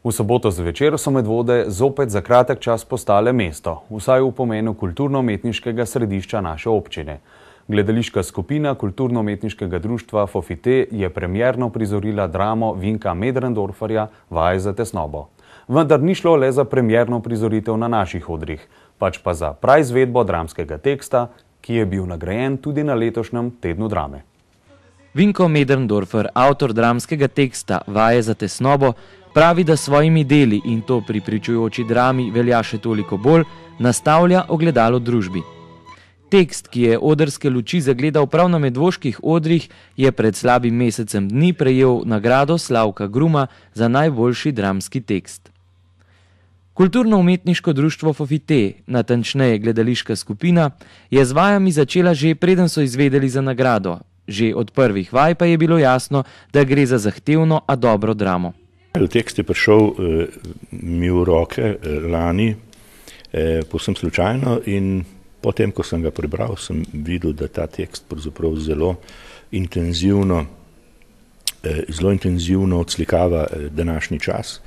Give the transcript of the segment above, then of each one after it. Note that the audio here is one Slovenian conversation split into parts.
V soboto zvečer so Medvode zopet za kratek čas postale mesto, vsaj v pomenu kulturno-umetniškega središča naše občine. Gledališka skupina Kulturno-umetniškega društva Fofite je premierno prizorila dramo Vinka Möderndorferja Vaje za tesnobo. Vendar ni šlo le za premierno prizoritev na naših odrih, pač pa za praizvedbo dramskega teksta, ki je bil nagrajen tudi na letošnjem tednu drame. Vinko Möderndorfer, avtor dramskega teksta Vaje za tesnobo, pravi, da svojimi deli, in to pri pričujoči drami velja še toliko bolj, nastavlja ogledalo družbi. Tekst, ki je odrske luči zagledal prav na medvoških odrih, je pred slabim mesecem dni prejel nagrado Slavka Gruma za najboljši dramski tekst. Kulturno-umetniško društvo Fofite, natančneje gledališka skupina, je z vajami začela že preden so izvedeli za nagrado. Že od prvih vaj pa je bilo jasno, da gre za zahtevno, a dobro dramo. Tekst je prišel mi v roke lani, povsem slučajno, in potem, ko sem ga prebral, sem videl, da ta tekst pravzaprav zelo intenzivno odslikava današnji čas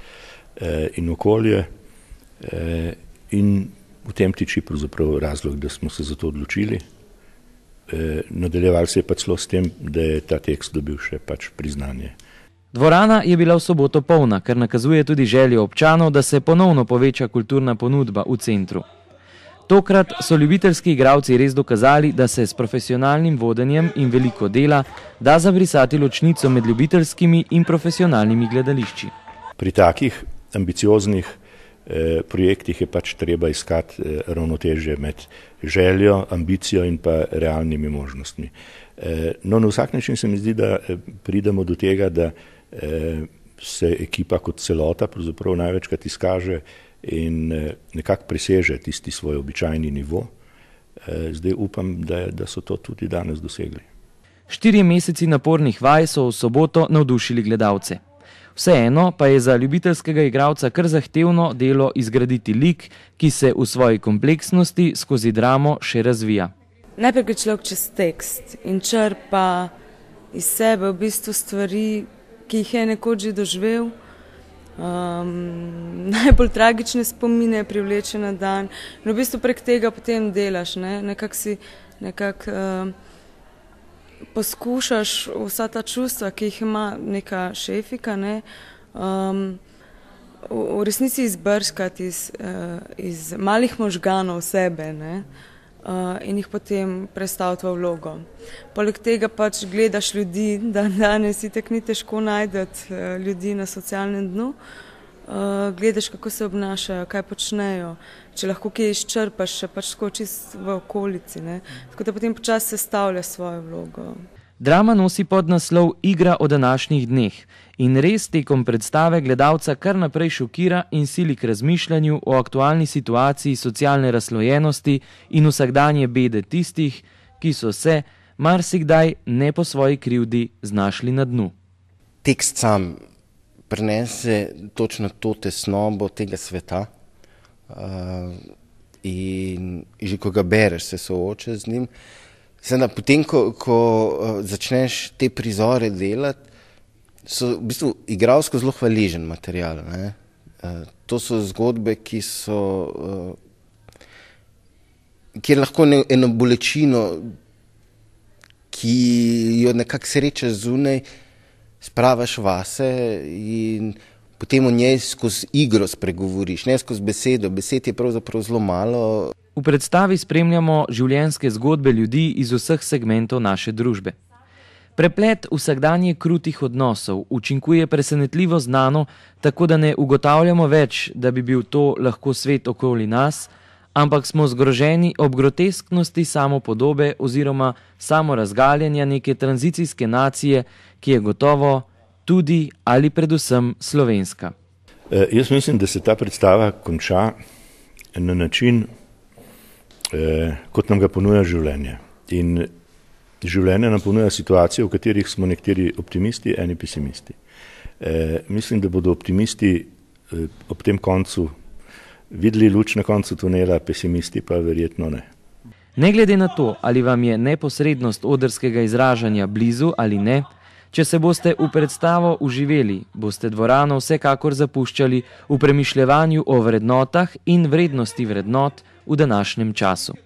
in okolje, in v tem tiči pravzaprav razlog, da smo se za to odločili. Nadaljeval se je pa celo s tem, da je ta tekst dobil še priznanje. Dvorana je bila v soboto polna, kar nakazuje tudi željo občanov, da se ponovno poveča kulturna ponudba v centru. Tokrat so ljubiteljski igralci res dokazali, da se s profesionalnim vodenjem in veliko dela da zabrisati ločnico med ljubiteljskimi in profesionalnimi gledališči. Pri takih ambicioznih projektih je treba iskati ravnotežje med željo, ambicijo in pa realnimi možnostmi. No, na vsak način se mi zdi, da pridemo do tega, da se ekipa kot celota pravzaprav največkrat izkaže in nekako preseže tisti svoj običajni nivo. Zdaj upam, da so to tudi danes dosegli. 4 meseci napornih vaj so v soboto navdušili gledalce. Vseeno pa je za ljubiteljskega igralca kar zahtevno delo izgraditi lik, ki se v svoji kompleksnosti skozi dramo še razvija. Najprej gre človek čez tekst in črpa iz sebe v bistvu stvari, ki jih je nekoč že doživel. Najbolj tragične spomine privleče na dan. In v bistvu prek tega potem delaš, nekako poskušaš vsa ta čustva, ki jih ima neka šefika, v resnici izbrskati iz malih možganov sebe, in jih potem prestaviti v vlogo. Poleg tega gledaš ljudi, da danes itak ni težko najti ljudi na socialnem dnu. Gledaš, kako se obnašajo, kaj počnejo, če lahko kje izčrpaš, še skočiš v okolici. Tako da potem počasi sestavlja svojo vlogo. Drama nosi podnaslov Igra o današnjih dneh in res tekom predstave gledalca kar naprej šokira in sili k razmišljanju o aktualni situaciji socialne razslojenosti in vsakdanje bede tistih, ki so se marsikdaj ne po svoji krivdi znašli na dnu. Tekst sam prenese točno to tesnobo tega sveta in že ko ga bereš, se soočaš z njim. Sedaj, potem, ko začneš te prizore delati, so v bistvu igralsko zelo hvaležen material. To so zgodbe, kjer lahko eno bolečino, ki jo nekako srečaš zunaj, spravaš vase in potem o njej skozi igro spregovoriš, ne skozi besedo. Besed je pravzaprav zelo malo. V predstavi spremljamo življenjske zgodbe ljudi iz vseh segmentov naše družbe. Preplet vsakdanje krutih odnosov učinkuje presenetljivo znano, tako da ne ugotavljamo več, da bi bil to lahko svet okoli nas, ampak smo zgroženi ob grotesknosti samopodobe oziroma samorazgaljanja neke tranzicijske nacije, ki je gotovo tudi ali predvsem slovenska. Jaz mislim, da se ta predstava konča na način, kot nam ga ponuja življenje. In življenje nam ponuja situacije, v katerih smo nekateri optimisti, eni pesimisti. Mislim, da bodo optimisti ob tem koncu videli luč na koncu tunela, pesimisti pa verjetno ne. Ne glede na to, ali vam je neposrednost odrskega izražanja blizu ali ne, Če se boste v predstavo uživeli, boste dvorano vsekakor zapuščali v premišljevanju o vrednotah in vrednosti vrednot v današnjem času.